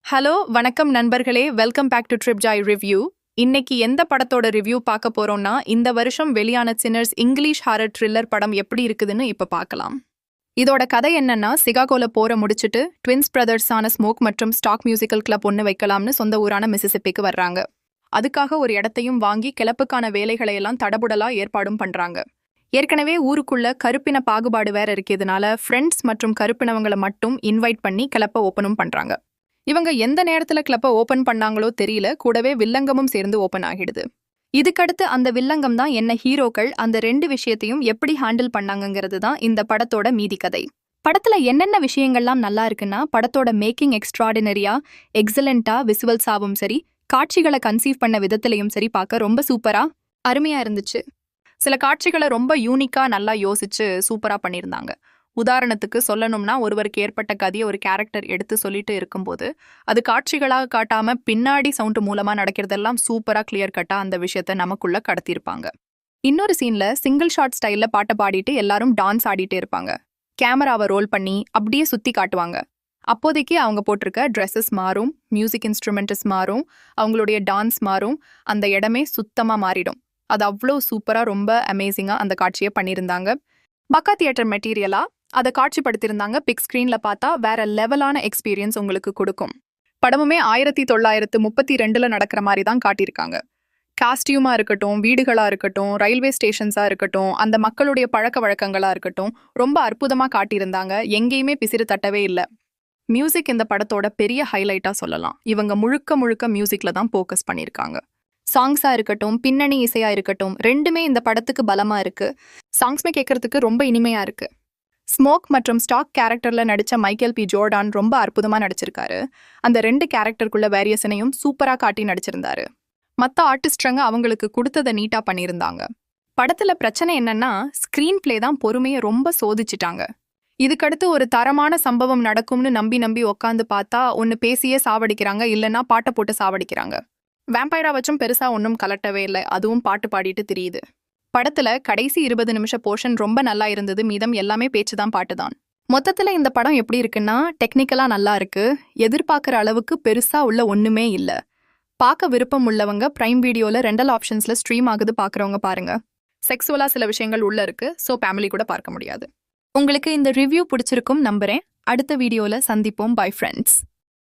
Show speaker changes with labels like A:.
A: Hello வணக்கம் நண்பர்களே, welcome back to trip joy review. இன்னைக்கு எந்த படத்தோட ரிவ்யூ பார்க்க போறோம்னா, இந்த வருஷம் வெளியான சின்னர்ஸ் இங்கிலீஷ் ஹாரர் த்ரில்லர் படம் எப்படி இருக்குதுன்னு இப்ப பார்க்கலாம். இதோட கதை என்னன்னா, சிகாகோல போற முடிச்சுட்டு ட்வின்ஸ் பிரதர்ஸான ஸ்மோக் மற்றும் ஸ்டாக் மியூசிக்கல் கிளப் ஒன்று வைக்கலாம்னு சொந்த ஊரான மிசிசிப்பிக்கு வர்றாங்க. அதுக்காக ஒரு இடத்தையும் வாங்கி கிளப்புக்கான வேலைகளை எல்லாம் தடபுடலா ஏற்பாடும் பண்றாங்க. ஏற்கனவே ஊருக்குள்ள கருப்பின பாகுபாடு வேற இருக்கிறதுனால ஃப்ரெண்ட்ஸ் மற்றும் கருப்பினவங்களை மட்டும் இன்வைட் பண்ணி கிளப்ப ஓப்பனும் பண்றாங்க. இவங்க எந்த நேரத்துல கிளப்ப ஓபன் பண்ணாங்களோ தெரியல, கூடவே வில்லங்கமும் சேர்ந்து ஓபன் ஆகிடுது. இதுக்கடுத்து அந்த வில்லங்கம் தான் என்ன ஹீரோக்கள் அந்த ரெண்டு விஷயத்தையும் எப்படி ஹேண்டில் பண்ணாங்கிறது தான் இந்த படத்தோட மீதி கதை. படத்துல என்னென்ன விஷயங்கள்லாம் நல்லா இருக்குன்னா, படத்தோட மேக்கிங் எக்ஸ்ட்ராடினரியா, எக்ஸலண்டா, விசுவல்ஸாவும் சரி, காட்சிகளை கன்சீவ் பண்ண விதத்திலையும் சரி பார்க்க ரொம்ப சூப்பரா அருமையா இருந்துச்சு. சில காட்சிகளை ரொம்ப யூனிக்கா நல்லா யோசிச்சு சூப்பரா பண்ணியிருந்தாங்க. உதாரணத்துக்கு சொல்லணும்னா, ஒருவருக்கு ஏற்பட்ட கதையை ஒரு கேரக்டர் எடுத்து சொல்லிட்டு இருக்கும்போது அது காட்சிகளாக காட்டாம பின்னாடி சவுண்ட் மூலமா நடக்கிறதெல்லாம் சூப்பரா கிளியர் கட்டா அந்த விஷயத்த நமக்குள்ள கடத்திருப்பாங்க. இன்னொரு சீன்ல சிங்கிள் ஷாட் ஸ்டைல்ல பாட்டை பாடிட்டு எல்லாரும் டான்ஸ் ஆடிட்டே இருப்பாங்க. கேமராவை ரோல் பண்ணி அப்படியே சுத்தி காட்டுவாங்க. அப்போதைக்கு அவங்க போட்டிருக்க ட்ரெஸ்ஸஸ் மாறும், மியூசிக் இன்ஸ்ட்ருமெண்ட்ஸ் மாறும், அவங்களுடைய டான்ஸ் மாறும், அந்த இடமே சுத்தமா மாறிடும். அது அவ்வளோ சூப்பரா ரொம்ப அமேசிங்கா அந்த காட்சியை பண்ணியிருந்தாங்க. பக்கா தியேட்டர் மெட்டீரியலா அதை காட்சிப்படுத்தியிருந்தாங்க. பிக் ஸ்க்ரீன்ல பார்த்தா வேற லெவலான எக்ஸ்பீரியன்ஸ் உங்களுக்கு கொடுக்கும். படமுமே 1932 நடக்கிற மாதிரி தான் காட்டியிருக்காங்க. காஸ்டியூமா இருக்கட்டும், வீடுகளா இருக்கட்டும், ரயில்வே ஸ்டேஷன்ஸா இருக்கட்டும், அந்த மக்களுடைய பழக்க வழக்கங்களா இருக்கட்டும், ரொம்ப அற்புதமா காட்டியிருந்தாங்க. எங்கேயுமே பிசிறு தட்டவே இல்லை. மியூசிக் இந்த படத்தோட பெரிய ஹைலைட்டா சொல்லலாம். இவங்க முழுக்க முழுக்க மியூசிக்ல தான் ஃபோக்கஸ் பண்ணியிருக்காங்க. சாங்ஸா இருக்கட்டும், பின்னணி இசையா இருக்கட்டும், ரெண்டுமே இந்த படத்துக்கு பலமா இருக்கு. சாங்ஸ்மே கேட்கறதுக்கு ரொம்ப இனிமையா இருக்கு. ஸ்மோக் மற்றும் ஸ்டாக் கேரக்டர்ல நடிச்ச மைக்கேல் பி ஜோர்டான் ரொம்ப அற்புதமா நடிச்சிருக்காரு. அந்த ரெண்டு கேரக்டருக்குள்ள வேரியேஷனையும் சூப்பரா காட்டி நடிச்சிருந்தாரு. மற்ற ஆர்டிஸ்ட்ரங்க அவங்களுக்கு கொடுத்ததை நீட்டா பண்ணியிருந்தாங்க. படத்துல பிரச்சனை என்னன்னா, ஸ்கிரீன் பிளே தான் பொறுமையை ரொம்ப சோதிச்சிட்டாங்க. இதுக்கடுத்து ஒரு தரமான சம்பவம் நடக்கும்னு நம்பி உக்காந்து பார்த்தா ஒன்னு பேசியே சாவடிக்கிறாங்க, இல்லைன்னா பாட்டை போட்டு சாவடிக்கிறாங்க. வேம்பைரா வச்சும் பெருசா ஒன்றும் கலட்டவே இல்லை, அதுவும் பாட்டு பாடிட்டு தெரியுது. படத்துல கடைசி 20 நிமிஷ போர்ஷன் ரொம்ப நல்லா இருந்தது. மீதம் எல்லாமே பேச்சுதான், பாட்டுதான். மொத்தத்துல இந்த படம் எப்படி இருக்குன்னா, டெக்னிக்கலா நல்லா இருக்கு. எதிர்பார்க்குற அளவுக்கு பெருசா உள்ள ஒண்ணுமே இல்ல. பார்க்க விருப்பம் உள்ளவங்க பிரைம் வீடியோல ரெண்டல் ஆப்ஷன்ஸ்ல ஸ்ட்ரீம் ஆகுது பார்க்குறவங்க பாருங்க. செக்ஸுவலா சில விஷயங்கள் உள்ள இருக்கு, ஸோ ஃபேமிலி கூட பார்க்க முடியாது. உங்களுக்கு இந்த ரிவ்யூ பிடிச்சிருக்கும் நம்புறேன். அடுத்த வீடியோல சந்திப்போம். Bye friends.